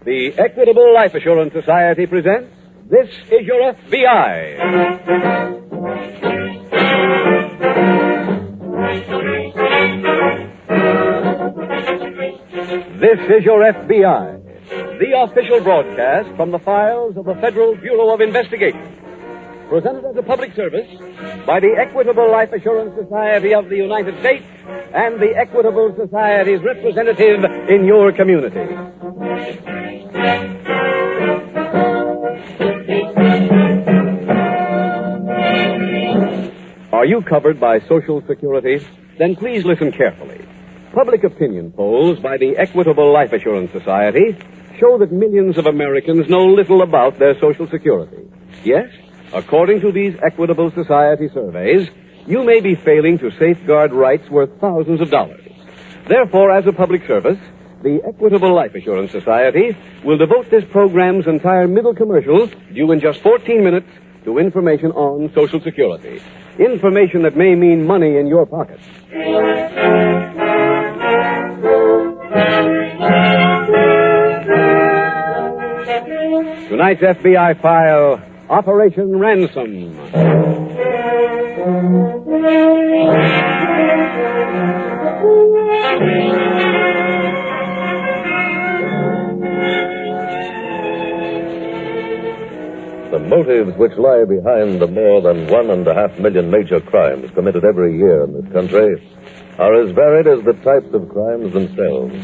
The Equitable Life Assurance Society presents This Is Your F.B.I. This is Your F.B.I., the official broadcast from the files of the Federal Bureau of Investigation. Presented as a public service by the Equitable Life Assurance Society of the United States and the Equitable Society's representative in your community. Are you covered by Social Security? Then please listen carefully. Public opinion polls by the Equitable Life Assurance Society show that millions of Americans know little about their Social Security. Yes, according to these Equitable Society surveys, you may be failing to safeguard rights worth thousands of dollars. Therefore, as a public service, the Equitable Life Assurance Society will devote this program's entire middle commercial, due in just 14 minutes, to information on Social Security. Information that may mean money in your pocket. Tonight's FBI file, Operation Ransom. The motives which lie behind the more than 1.5 million major crimes committed every year in this country are as varied as the types of crimes themselves.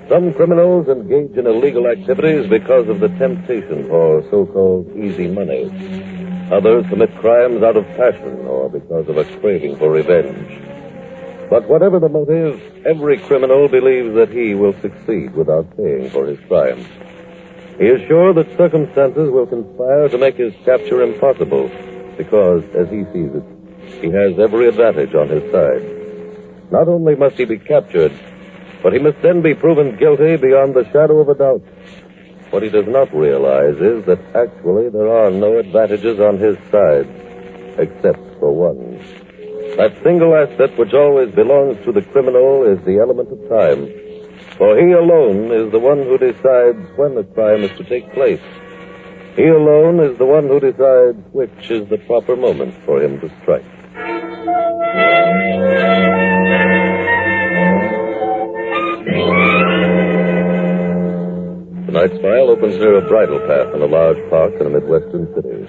Some criminals engage in illegal activities because of the temptation for so-called easy money. Others commit crimes out of passion or because of a craving for revenge. But whatever the motive, every criminal believes that he will succeed without paying for his crime. He is sure that circumstances will conspire to make his capture impossible because, as he sees it, he has every advantage on his side. Not only must he be captured, but he must then be proven guilty beyond the shadow of a doubt. What he does not realize is that actually there are no advantages on his side, except for one. That single asset which always belongs to the criminal is the element of time. For he alone is the one who decides when the crime is to take place. He alone is the one who decides which is the proper moment for him to strike. Tonight's file opens near a bridle path in a large park in a Midwestern city.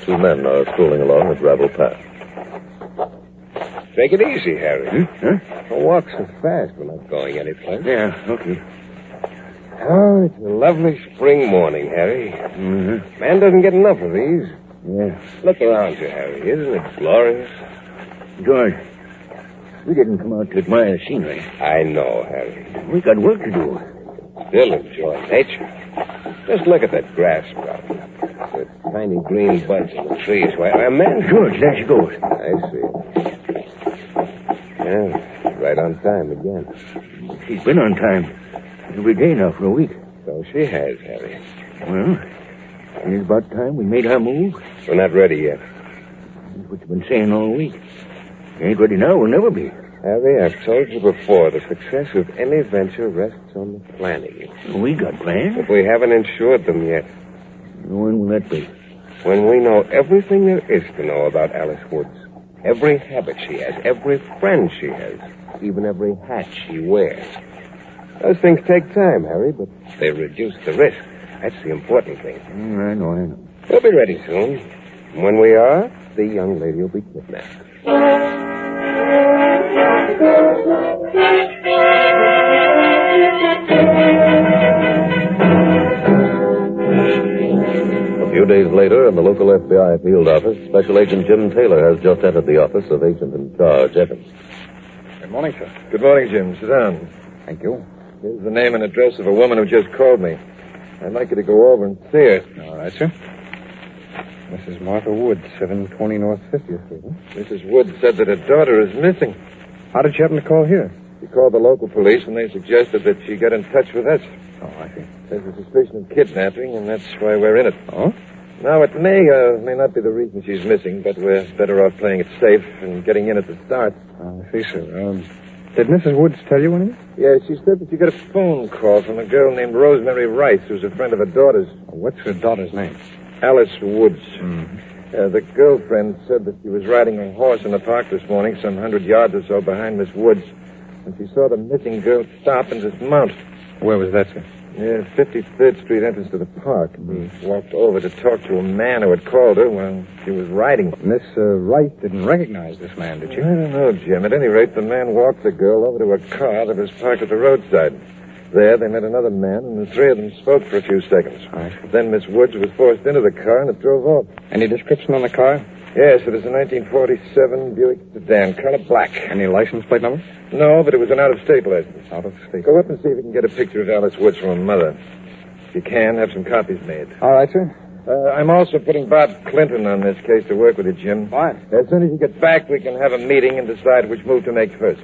Two men are strolling along a gravel path. Take it easy, Harry. Huh? Don't walk so fast. We're not going anyplace. Yeah, okay. Oh, it's a lovely spring morning, Harry. Mm-hmm. Man doesn't get enough of these. Yeah. Look around you, Harry. Isn't it glorious? George, we didn't come out to admire the scenery. I know, Harry. We got work to do. Still enjoy nature. Just look at that grass sprouting up. The tiny green buds in the trees. Why, man... George, there she goes. I see. Yeah, right on time again. She's been on time every day now for a week. So she has, Harry. Well, it's about time we made our move. We're not ready yet. That's what you've been saying all week. You ain't ready now, we'll never be. Harry, I've told you before, the success of any venture rests on the planning. We got plans. But we haven't insured them yet. When will that be? When we know everything there is to know about Alice Woods. Every habit she has, every friend she has, even every hat she wears. Those things take time, Harry, but they reduce the risk. That's the important thing. I know. We'll be ready soon. And when we are, the young lady will be kidnapped. A few days later, in the local FBI field office, Special Agent Jim Taylor has just entered the office of Agent in Charge, Evans. Good morning, sir. Good morning, Jim. Sit down. Thank you. Here's the name and address of a woman who just called me. I'd like you to go over and see her. All right, sir. Mrs. Martha Wood, 720 North 50th Street. Huh? Mrs. Wood said that her daughter is missing. How did you happen to call here? She called the local police, and they suggested that she get in touch with us. Oh, I see. There's a suspicion of kidnapping, and that's why we're in it. Oh? Now, it may not be the reason she's missing, but we're better off playing it safe and getting in at the start. I see, sir. Did Mrs. Woods tell you anything? Yeah, she said that you got a phone call from a girl named Rosemary Rice, who's a friend of her daughter's. What's her daughter's name? Alice Woods. Mm-hmm. The girlfriend said that she was riding a horse in the park this morning, some 100 yards or so behind Miss Woods, and she saw the missing girl stop and dismount. Where was that, sir? Yeah, 53rd Street entrance to the park. We walked over to talk to a man who had called her while she was riding. Miss Rice didn't recognize this man, did I she? don't know, Jim. At any rate, the man walked the girl over to a car that was parked at the roadside. There, they met another man, and the three of them spoke for a few seconds. Then Miss Woods was forced into the car, and it drove off. Any description on the car? Yes, it was a 1947 Buick sedan, color black. Any license plate number? No, but it was an out-of-state license. Out of state. Go up and see if you can get a picture of Alice Woods from her mother. If you can, have some copies made. All right, sir. I'm also putting Bob Clinton on this case to work with you, Jim. Fine. As soon as you get back, we can have a meeting and decide which move to make first.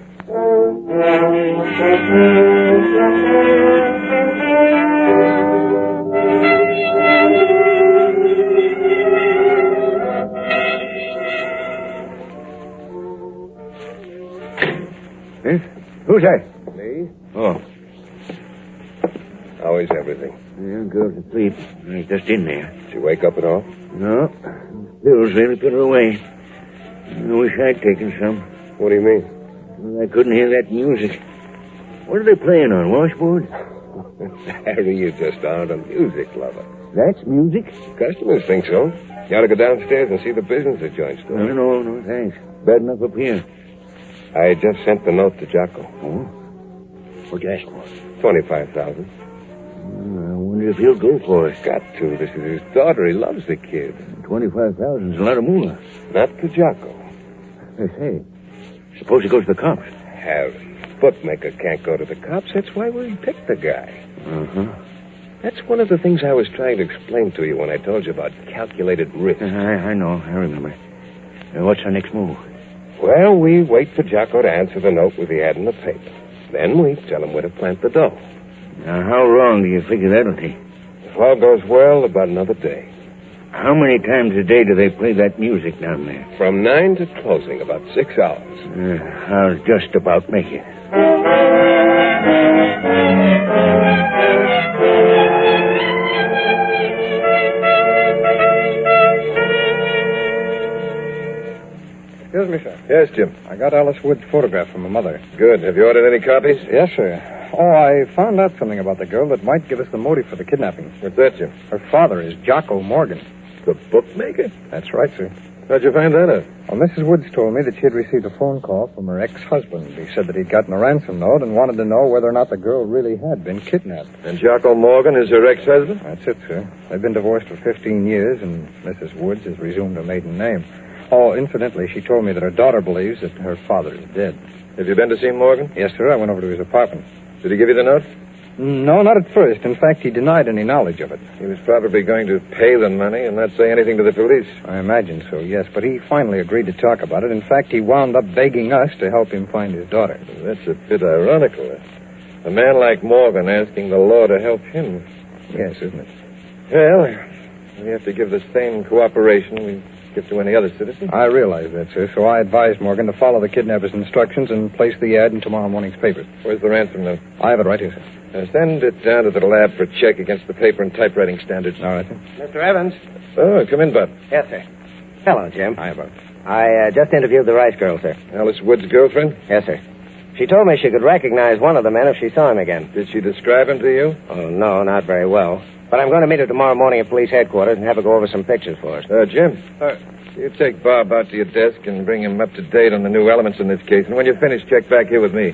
Yes? Who's that? Me? Oh, How is everything? the girl's asleep. He's just in there. Did you wake up at all? No, Bill's really put her away. I wish I'd taken some. What do you mean? Well, I couldn't hear that music. What are they playing on, washboard? Harry, you just aren't a music lover. That's music? Customers think so. You ought to go downstairs and see the business the joint's doing. No, thanks. Bad enough up here. I just sent the note to Jocko. Oh? What'd you ask for? 25,000. I wonder if he'll go for it. Got to. This is his daughter. He loves the kid. 25,000's a lot of moolah. Not to Jocko. Hey, suppose he goes to the cops. Harry, bookmaker can't go to the cops. That's why we picked the guy. Uh-huh. That's one of the things I was trying to explain to you when I told you about calculated risk. I know. I remember. What's our next move? Well, we wait for Jocko to answer the note with the ad in the paper. Then we tell him where to plant the dough. Now, how long do you figure that'll take? If all goes well, about another day. How many times a day do they play that music down there? From 9 to closing, about 6 hours. I'll just about make it. Excuse me, sir. Yes, Jim. I got Alice Wood's photograph from her mother. Good. Have you ordered any copies? Yes, sir. Oh, I found out something about the girl that might give us the motive for the kidnapping. What's that, Jim? Her father is Jocko Morgan. The bookmaker? That's right, sir. How'd you find that out? Well, Mrs. Woods told me that she had received a phone call from her ex-husband. He said that he'd gotten a ransom note and wanted to know whether or not the girl really had been kidnapped. And Jocko Morgan is her ex-husband? That's it, sir. They've been divorced for 15 years, and Mrs. Woods has resumed her maiden name. Oh, incidentally, she told me that her daughter believes that her father is dead. Have you been to see Morgan? Yes, sir. I went over to his apartment. Did he give you the note? No, not at first. In fact, he denied any knowledge of it. He was probably going to pay the money and not say anything to the police. I imagine so, yes. But he finally agreed to talk about it. In fact, he wound up begging us to help him find his daughter. That's a bit ironical. A man like Morgan asking the law to help him. Yes, isn't it? Well, we have to give the same cooperation we give to any other citizen. I realize that, sir. So I advised Morgan to follow the kidnapper's instructions and place the ad in tomorrow morning's paper. Where's the ransom note? I have it right here, sir. Send it down to the lab for check against the paper and typewriting standards. All right, sir. Mr. Evans? Oh, come in, Bud. Yes, sir. Hello, Jim. Hi, Bud. I just interviewed the Rice girl, sir. Alice Wood's girlfriend? Yes, sir. She told me she could recognize one of the men if she saw him again. Did she describe him to you? Oh, no, not very well. But I'm going to meet her tomorrow morning at police headquarters and have her go over some pictures for us. Jim. You take Bob out to your desk and bring him up to date on the new elements in this case. And when you finish, check back here with me.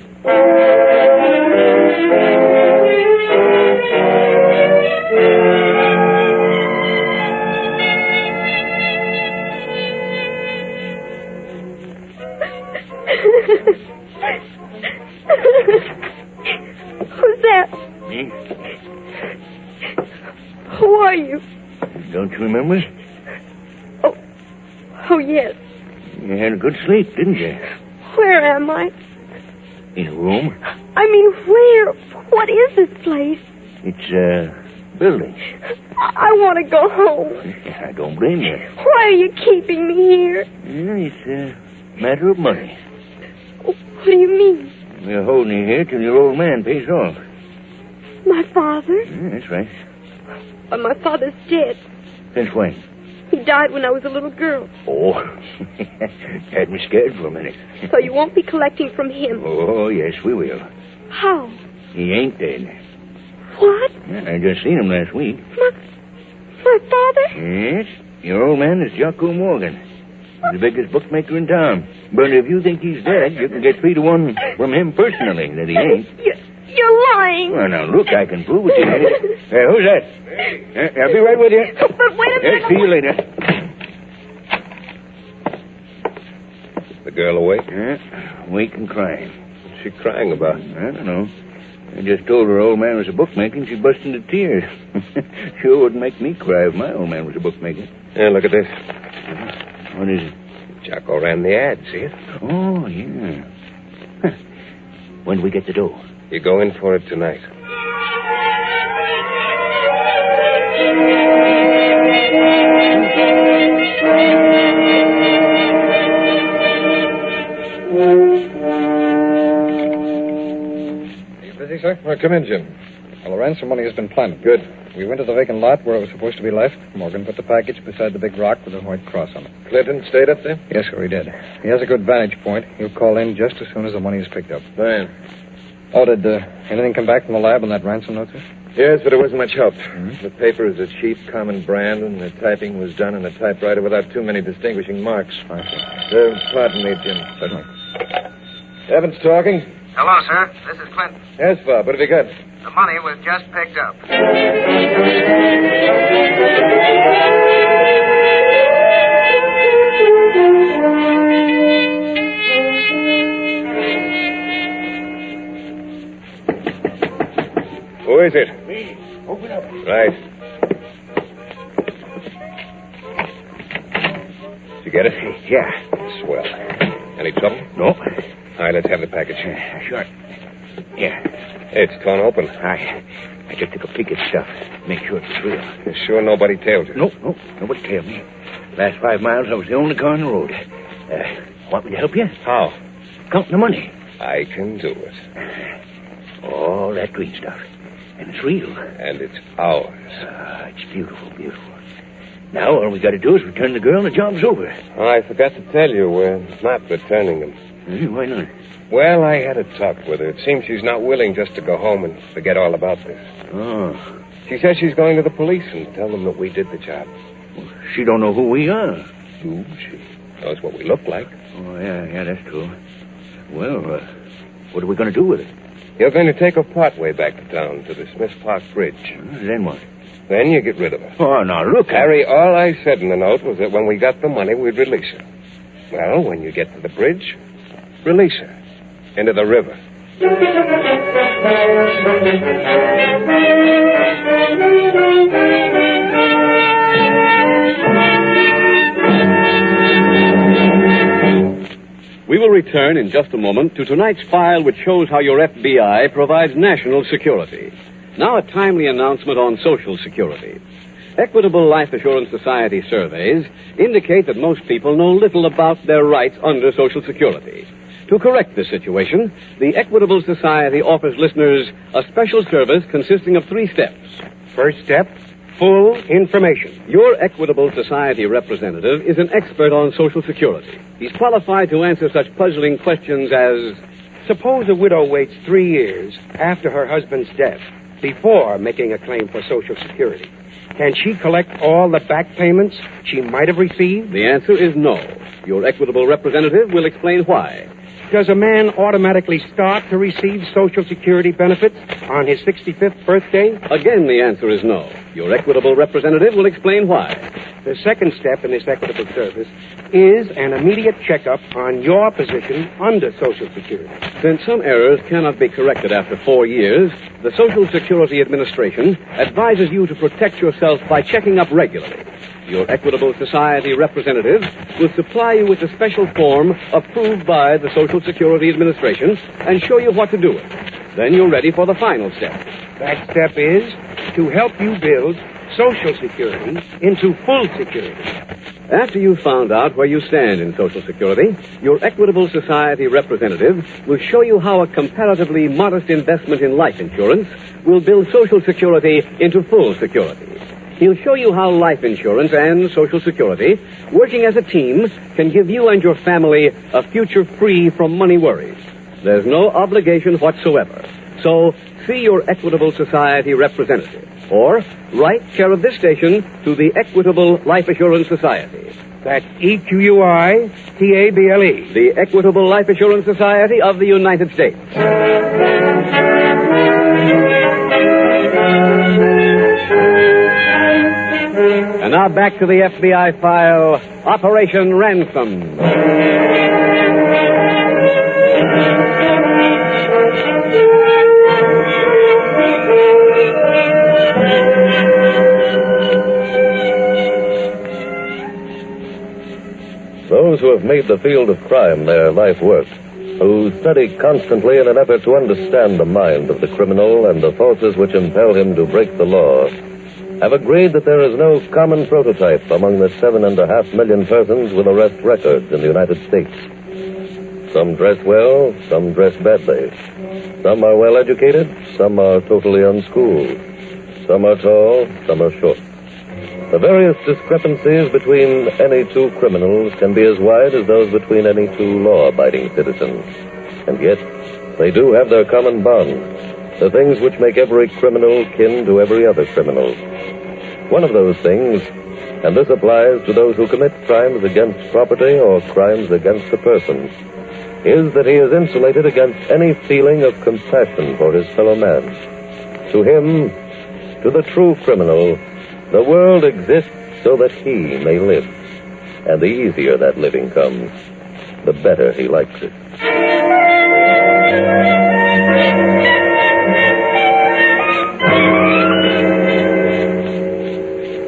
Who's that? Me? Who are you? Don't you remember? Oh, yes. You had a good sleep, didn't you? Where am I? In a room. I mean, where? What is this place? It's a building. I want to go home. I don't blame you. Why are you keeping me here? Yeah, it's a matter of money. What do you mean? We're holding you here till your old man pays off. My father? Yeah, that's right. But my father's dead. Since when? He died when I was a little girl. Oh, had me scared for a minute. So you won't be collecting from him? Oh, yes, we will. How? He ain't dead. What? Yeah, I just seen him last week. My father? Yes, your old man is Jocko Morgan. He's the biggest bookmaker in town. But if you think he's dead, you can get 3 to 1 from him personally that he ain't. You're lying. Well, now, look, I can prove it to you. Who's that? Hey. I'll be right with you. But wait a minute. See you later. The girl awake? Awake and crying. What's she crying about? I don't know. I just told her old man was a bookmaker and she burst into tears. Sure wouldn't make me cry if my old man was a bookmaker. Yeah, look at this. What is it? Jocko ran the ad, see it? Oh, yeah. Huh. When do we get the dough? You go in for it tonight. Are you busy, sir? Well, come in, Jim. Well, the ransom money has been planted. Good. We went to the vacant lot where it was supposed to be left. Morgan put the package beside the big rock with a white cross on it. Clinton stayed up there? Yes, sir, he did. He has a good vantage point. He'll call in just as soon as the money is picked up. Fine. Oh, did anything come back from the lab on that ransom note, sir? Yes, but it wasn't much help. The paper is a cheap, common brand, and the typing was done in a typewriter without too many distinguishing marks. I see. Pardon me, Jim. Certainly. Evans talking. Hello, sir. This is Clinton. Yes, Bob. What have you got? The money was just picked up. Who is it? Me. Open up. Right. Did you get it? Yeah. Swell. Any trouble? No. All right, let's have the package. Sure. Yeah. It's torn open. I just took a peek at stuff. Make sure it's real. You sure nobody tailed you? No. Nobody tailed me. Last 5 miles, I was the only car on the road. Want me to help you? How? Counting the money. I can do it. All that green stuff. And it's real. And it's ours. It's beautiful, beautiful. Now, all we got to do is return the girl and the job's over. Oh, I forgot to tell you, we're not returning them. Why not? Well, I had a talk with her. It seems she's not willing just to go home and forget all about this. Oh. She says she's going to the police and tell them that we did the job. Well, she don't know who we are. Ooh, she knows what we look like. Oh, yeah, that's true. Well, what are we going to do with it? You're going to take her part way back to town to the Smith Park Bridge. Then what? Then you get rid of her. Oh, now, look. Harry, all I said in the note was that when we got the money, we'd release her. Well, when you get to the bridge, release her into the river. We will return in just a moment to tonight's file, which shows how your F.B.I. provides national security. Now a timely announcement on Social Security. Equitable Life Assurance Society surveys indicate that most people know little about their rights under Social Security. To correct this situation, the Equitable Society offers listeners a special service consisting of 3 steps. First step, full information. Your Equitable Society representative is an expert on Social Security. He's qualified to answer such puzzling questions as, Suppose a widow waits 3 years after her husband's death before making a claim for Social Security. Can she collect all the back payments she might have received? the answer is no. Your Equitable representative will explain why. Does a man automatically start to receive Social Security benefits on his 65th birthday? Again, the answer is no. Your Equitable representative will explain why. The second step in this equitable service is an immediate checkup on your position under Social Security. Since some errors cannot be corrected after 4 years, the Social Security Administration advises you to protect yourself by checking up regularly. Your Equitable Society representative will supply you with a special form approved by the Social Security Administration and show you what to do with it. Then you're ready for the final step. That step is to help you build Social Security into full security. After you've found out where you stand in Social Security, your Equitable Society representative will show you how a comparatively modest investment in life insurance will build Social Security into full security. He'll show you how life insurance and Social Security, working as a team, can give you and your family a future free from money worries. There's no obligation whatsoever. So, see your Equitable Society representative. Or, write care of this station to the Equitable Life Assurance Society. That's EQUITABLE. The Equitable Life Assurance Society of the United States. And now back to the FBI file, Operation Ransom. Those who have made the field of crime their life work, who study constantly in an effort to understand the mind of the criminal and the forces which impel him to break the law, have agreed that there is no common prototype among the 7.5 million persons with arrest records in the United States. Some dress well, some dress badly. Some are well educated, some are totally unschooled. Some are tall, some are short. The various discrepancies between any two criminals can be as wide as those between any two law-abiding citizens. And yet, they do have their common bond, the things which make every criminal kin to every other criminal. One of those things, and this applies to those who commit crimes against property or crimes against the person, is that he is insulated against any feeling of compassion for his fellow man. To him, to the true criminal, the world exists so that he may live. And the easier that living comes, the better he likes it.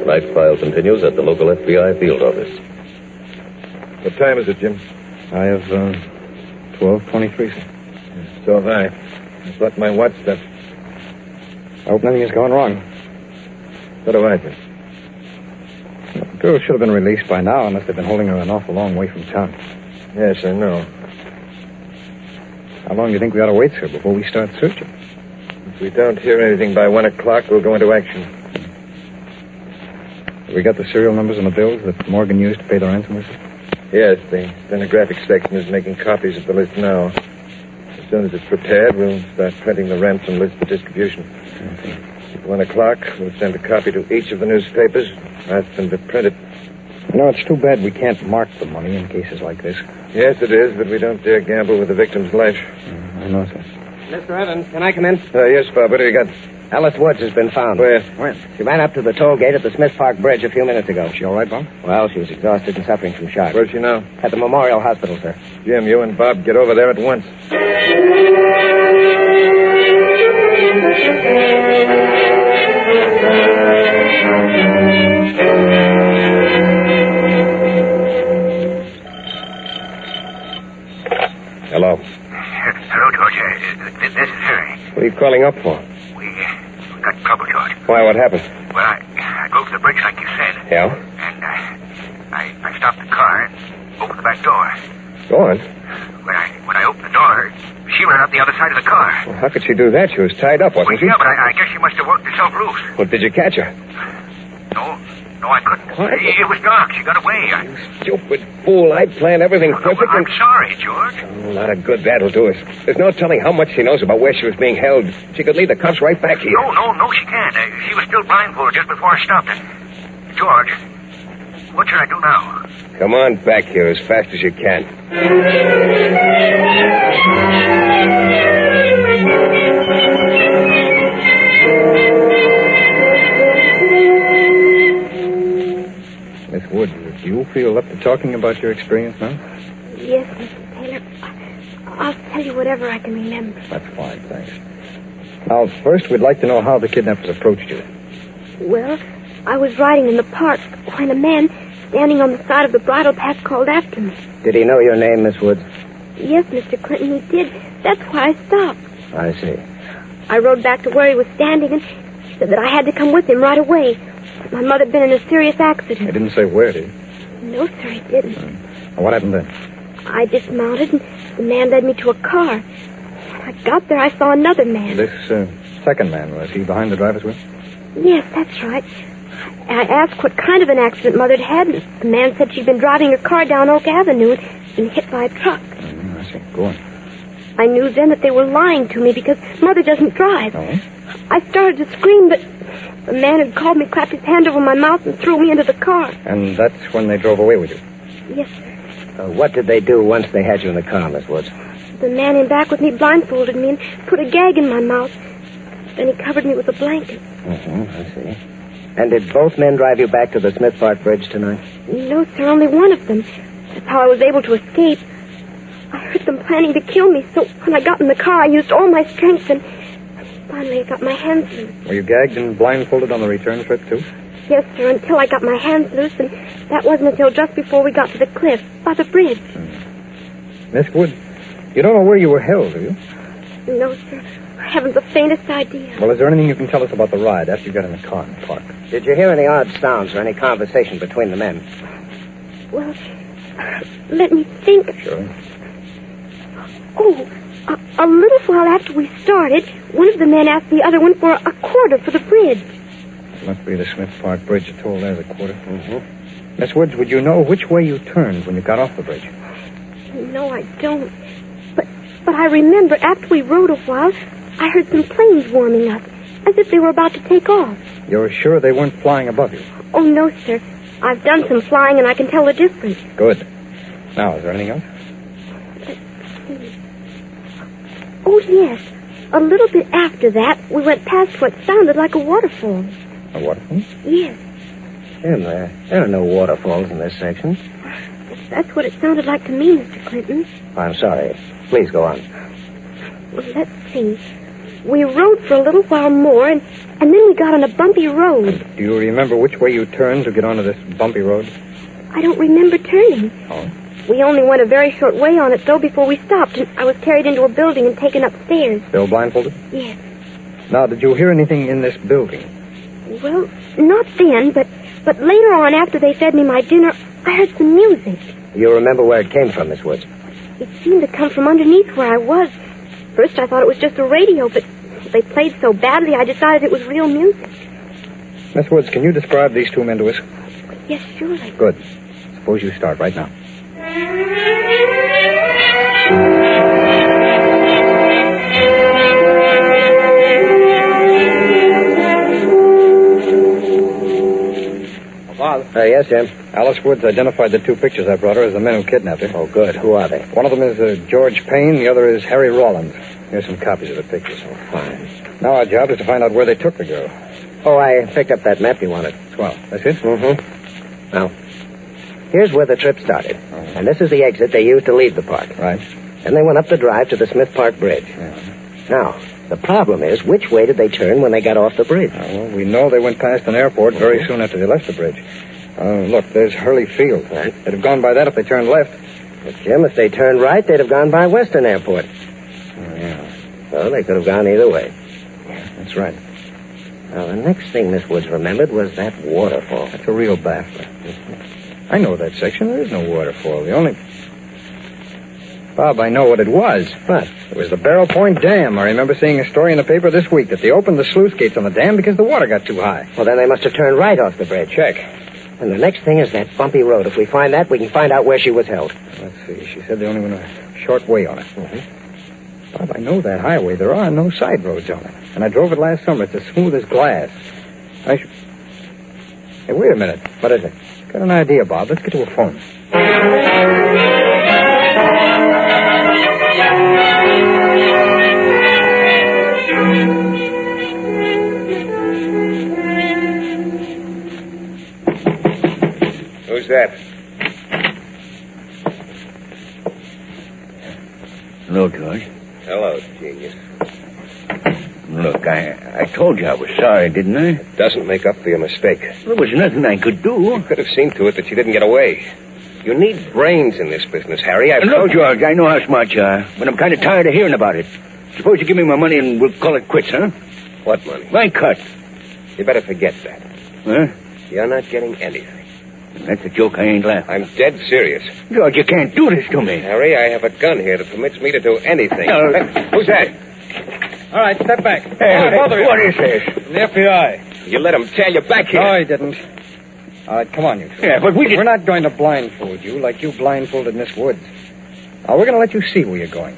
Tonight's file continues at the local F.B.I. field office. What time is it, Jim? I have 12:23, sir. So have I. Just let my watch step. I hope nothing has gone wrong. So do I, Jim. The girl should have been released by now unless they've been holding her an awful long way from town. Yes, I know. How long do you think we ought to wait, sir, before we start searching? If we don't hear anything by 1 o'clock, we'll go into action. Have we got the serial numbers on the bills that Morgan used to pay the ransom, sir? Yes, the stenographic section is making copies of the list now. As soon as it's prepared, we'll start printing the ransom list for distribution. Okay. At 1 o'clock, we'll send a copy to each of the newspapers, ask them to print it. You know, it's too bad we can't mark the money in cases like this. Yes, it is, but we don't dare gamble with the victim's life. I know, sir. Mr. Evans, can I come in? Yes, Bob, what do you got? Alice Woods has been found. Where? When? She ran up to the toll gate at the Smith Park Bridge a few minutes ago. Is she all right, Bob? Well, she was exhausted and suffering from shock. Where's she now? At the Memorial Hospital, sir. Jim, you and Bob get over there at once. Hello. Hello, George. This is Harry. What are you calling up for? We got trouble, George. Why, what happened? Well, I drove to the bridge like you said. Yeah? And I stopped the car and opened the back door. Go on. When I opened the door, she ran up the other side of the car. Well, how could she do that? She was tied up, wasn't she? Yeah, but I guess she must have worked herself loose. Well, did you catch her? No, I couldn't. What? It was dark. She got away. Stupid fool. I planned everything perfect. I'm sorry, George. A lot of good that'll do us. There's no telling how much she knows about where she was being held. She could lead the cops right back here. No, she can't. She was still blindfolded just before I stopped her. George, what should I do now? Come on back here as fast as you can. Miss Woods, do you feel up to talking about your experience now? Yes, Mr. Taylor. I'll tell you whatever I can remember. That's fine, thanks. Now, first, we'd like to know how the kidnappers approached you. Well, I was riding in the park when a man standing on the side of the bridle path called after me. Did he know your name, Miss Woods? Yes, Mr. Clinton, he did. That's why I stopped. I see. I rode back to where he was standing, and Said that I had to come with him right away. My mother had been in a serious accident. He didn't say where, did he? No, sir, he didn't. What happened then? I dismounted, and the man led me to a car. When I got there, I saw another man. This second man, was he behind the driver's wheel? Yes, that's right. I asked what kind of an accident Mother had, and the man said she'd been driving her car down Oak Avenue and been hit by a truck. I see. Go on. I knew then that they were lying to me because Mother doesn't drive. Oh? I started to scream, but the man who called me clapped his hand over my mouth and threw me into the car. And that's when they drove away with you? Yes, sir. What did they do once they had you in the car, Miss Woods? The man in back with me blindfolded me and put a gag in my mouth. Then he covered me with a blanket. I see. And did both men drive you back to the Smith Park Bridge tonight? No, sir, only one of them. That's how I was able to escape. I heard them planning to kill me, so when I got in the car, I used all my strength, and finally I got my hands loose. Were you gagged and blindfolded on the return trip, too? Yes, sir, until I got my hands loose, and that wasn't until just before we got to the cliff, by the bridge. Miss Woods, you don't know where you were held, do you? No, sir. I haven't the faintest idea. Well, is there anything you can tell us about the ride after you got in the car in the park? Did you hear any odd sounds or any conversation between the men? Well, let me think. Sure. Oh, a little while after we started, one of the men asked the other one for a quarter for the bridge. It must be the Smith Park Bridge you told there, the quarter. Miss Woods, would you know which way you turned when you got off the bridge? No, I don't. But I remember after we rode a while, I heard some planes warming up, as if they were about to take off. You're sure they weren't flying above you? Oh, no, sir. I've done some flying, and I can tell the difference. Good. Now, is there anything else? Let's see. Oh, yes. A little bit after that, we went past what sounded like a waterfall. A waterfall? Yes. Jim, there are no waterfalls in this section. That's what it sounded like to me, Mr. Clinton. I'm sorry. Please go on. Well, let's see. We rode for a little while more, and then we got on a bumpy road. Do you remember which way you turned to get onto this bumpy road? I don't remember turning. Oh? We only went a very short way on it, though, before we stopped, and I was carried into a building and taken upstairs. Still blindfolded? Yes. Now, did you hear anything in this building? Well, not then, but later on, after they fed me my dinner, I heard some music. You remember where it came from, Miss Woods? It seemed to come from underneath where I was. First, I thought it was just a radio, but they played so badly, I decided it was real music. Miss Woods, can you describe these two men to us? Yes, surely. Good. Suppose you start right now. Bob? Yes, Jim. Alice Woods identified the two pictures I brought her as the men who kidnapped her. Oh, good. Who are they? One of them is George Payne. The other is Harry Rawlins. Here's some copies of the pictures. Oh, fine. Now our job is to find out where they took the girl. Oh, I picked up that map you wanted. Swell. That's it? Mm-hmm. Now, here's where the trip started. And this is the exit they used to leave the park. Right. Then they went up the drive to the Smith Park Bridge. Yeah. Now, the problem is, which way did they turn when they got off the bridge? Well, we know they went past an airport very soon after they left the bridge. Look, there's Hurley Field. Right. They'd have gone by that if they turned left. But, Jim, if they turned right, they'd have gone by Western Airport. Oh, yeah. So they could have gone either way. Yeah, that's right. Now, the next thing Miss Woods remembered was that waterfall. That's a real baffler. I know that section. There is no waterfall. The only... Bob, I know what it was. What? It was the Barrel Point Dam. I remember seeing a story in the paper this week that they opened the sluice gates on the dam because the water got too high. Well, then they must have turned right off the bridge. Check. And the next thing is that bumpy road. If we find that, we can find out where she was held. Let's see. She said they only went a short way on it. Mm-hmm. Bob, I know that highway. There are no side roads on it. And I drove it last summer. It's as smooth as glass. Hey, wait a minute. What is it? Got an idea, Bob. Let's get to a phone. Who's that? Hello, George. Hello, genius. Look, I told you I was sorry, didn't I? It doesn't make up for your mistake. There was nothing I could do. You could have seen to it that she didn't get away. You need brains in this business, Harry. Look, George, I know how smart you are, but I'm kind of tired of hearing about it. Suppose you give me my money and we'll call it quits, huh? What money? My cut. You better forget that. Huh? You're not getting anything. That's a joke I ain't laughing. I'm dead serious. George, you can't do this to me. Harry, I have a gun here that permits me to do anything. No. Who's that? All right, step back. Hey, what is this? The FBI. You let him tail you back here. No, he didn't. All right, come on, you two. Yeah, but we We're not going to blindfold you like you blindfolded Miss Woods. Now, we're going to let you see where you're going.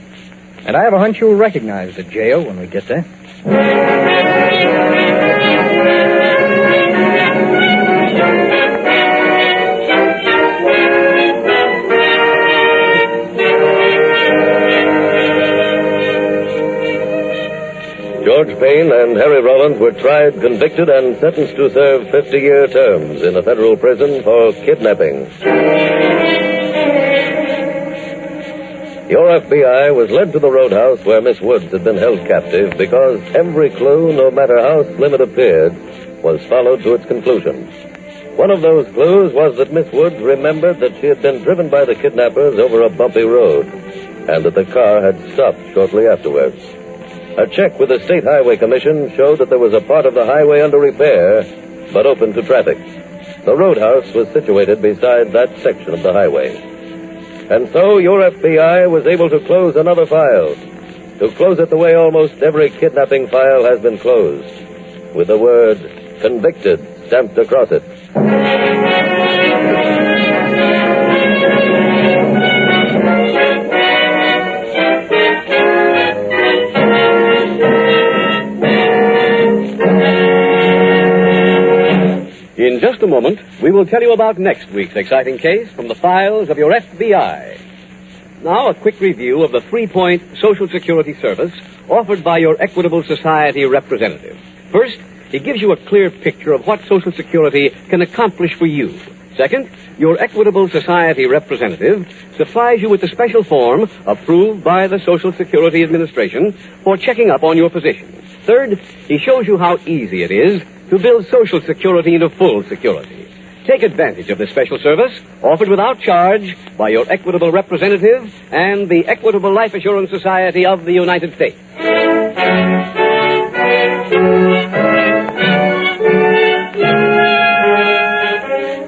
And I have a hunch you'll recognize the jail when we get there. George Payne and Harry Rollins were tried, convicted, and sentenced to serve 50-year terms in a federal prison for kidnapping. Your FBI was led to the roadhouse where Miss Woods had been held captive because every clue, no matter how slim it appeared, was followed to its conclusion. One of those clues was that Miss Woods remembered that she had been driven by the kidnappers over a bumpy road, and that the car had stopped shortly afterwards. A check with the State Highway Commission showed that there was a part of the highway under repair, but open to traffic. The roadhouse was situated beside that section of the highway. And so your FBI was able to close another file, to close it the way almost every kidnapping file has been closed, with the word convicted stamped across it. In just a moment, we will tell you about next week's exciting case from the files of your FBI. Now, a quick review of the 3-point Social Security service offered by your Equitable Society representative. First, he gives you a clear picture of what Social Security can accomplish for you. Second, your Equitable Society representative supplies you with the special form approved by the Social Security Administration for checking up on your position. Third, he shows you how easy it is to build Social Security into full security. Take advantage of this special service offered without charge by your Equitable representative and the Equitable Life Assurance Society of the United States.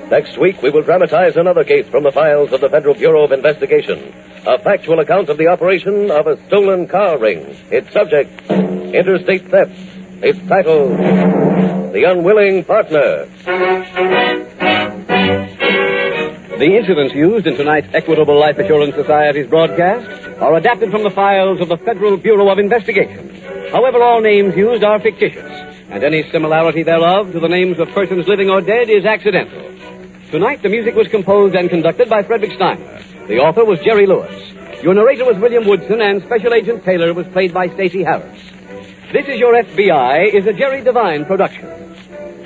Next week, we will dramatize another case from the files of the Federal Bureau of Investigation. A factual account of the operation of a stolen car ring. Its subject, interstate theft. Its title, The Unwilling Partner. The incidents used in tonight's Equitable Life Assurance Society's broadcast are adapted from the files of the Federal Bureau of Investigation. However, all names used are fictitious, and any similarity thereof to the names of persons living or dead is accidental. Tonight, the music was composed and conducted by Frederick Steiner. The author was Jerry Lewis. Your narrator was William Woodson, and Special Agent Taylor was played by Stacy Harris. This Is Your FBI is a Jerry Devine production.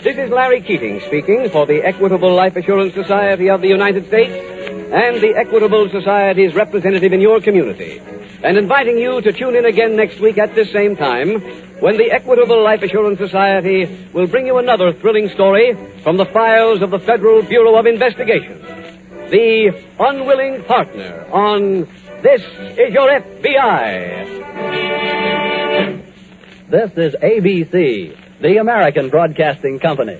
This is Larry Keating speaking for the Equitable Life Assurance Society of the United States and the Equitable Society's representative in your community, and inviting you to tune in again next week at this same time when the Equitable Life Assurance Society will bring you another thrilling story from the files of the Federal Bureau of Investigation. The Unwilling Partner on This Is Your FBI. This is ABC, the American Broadcasting Company.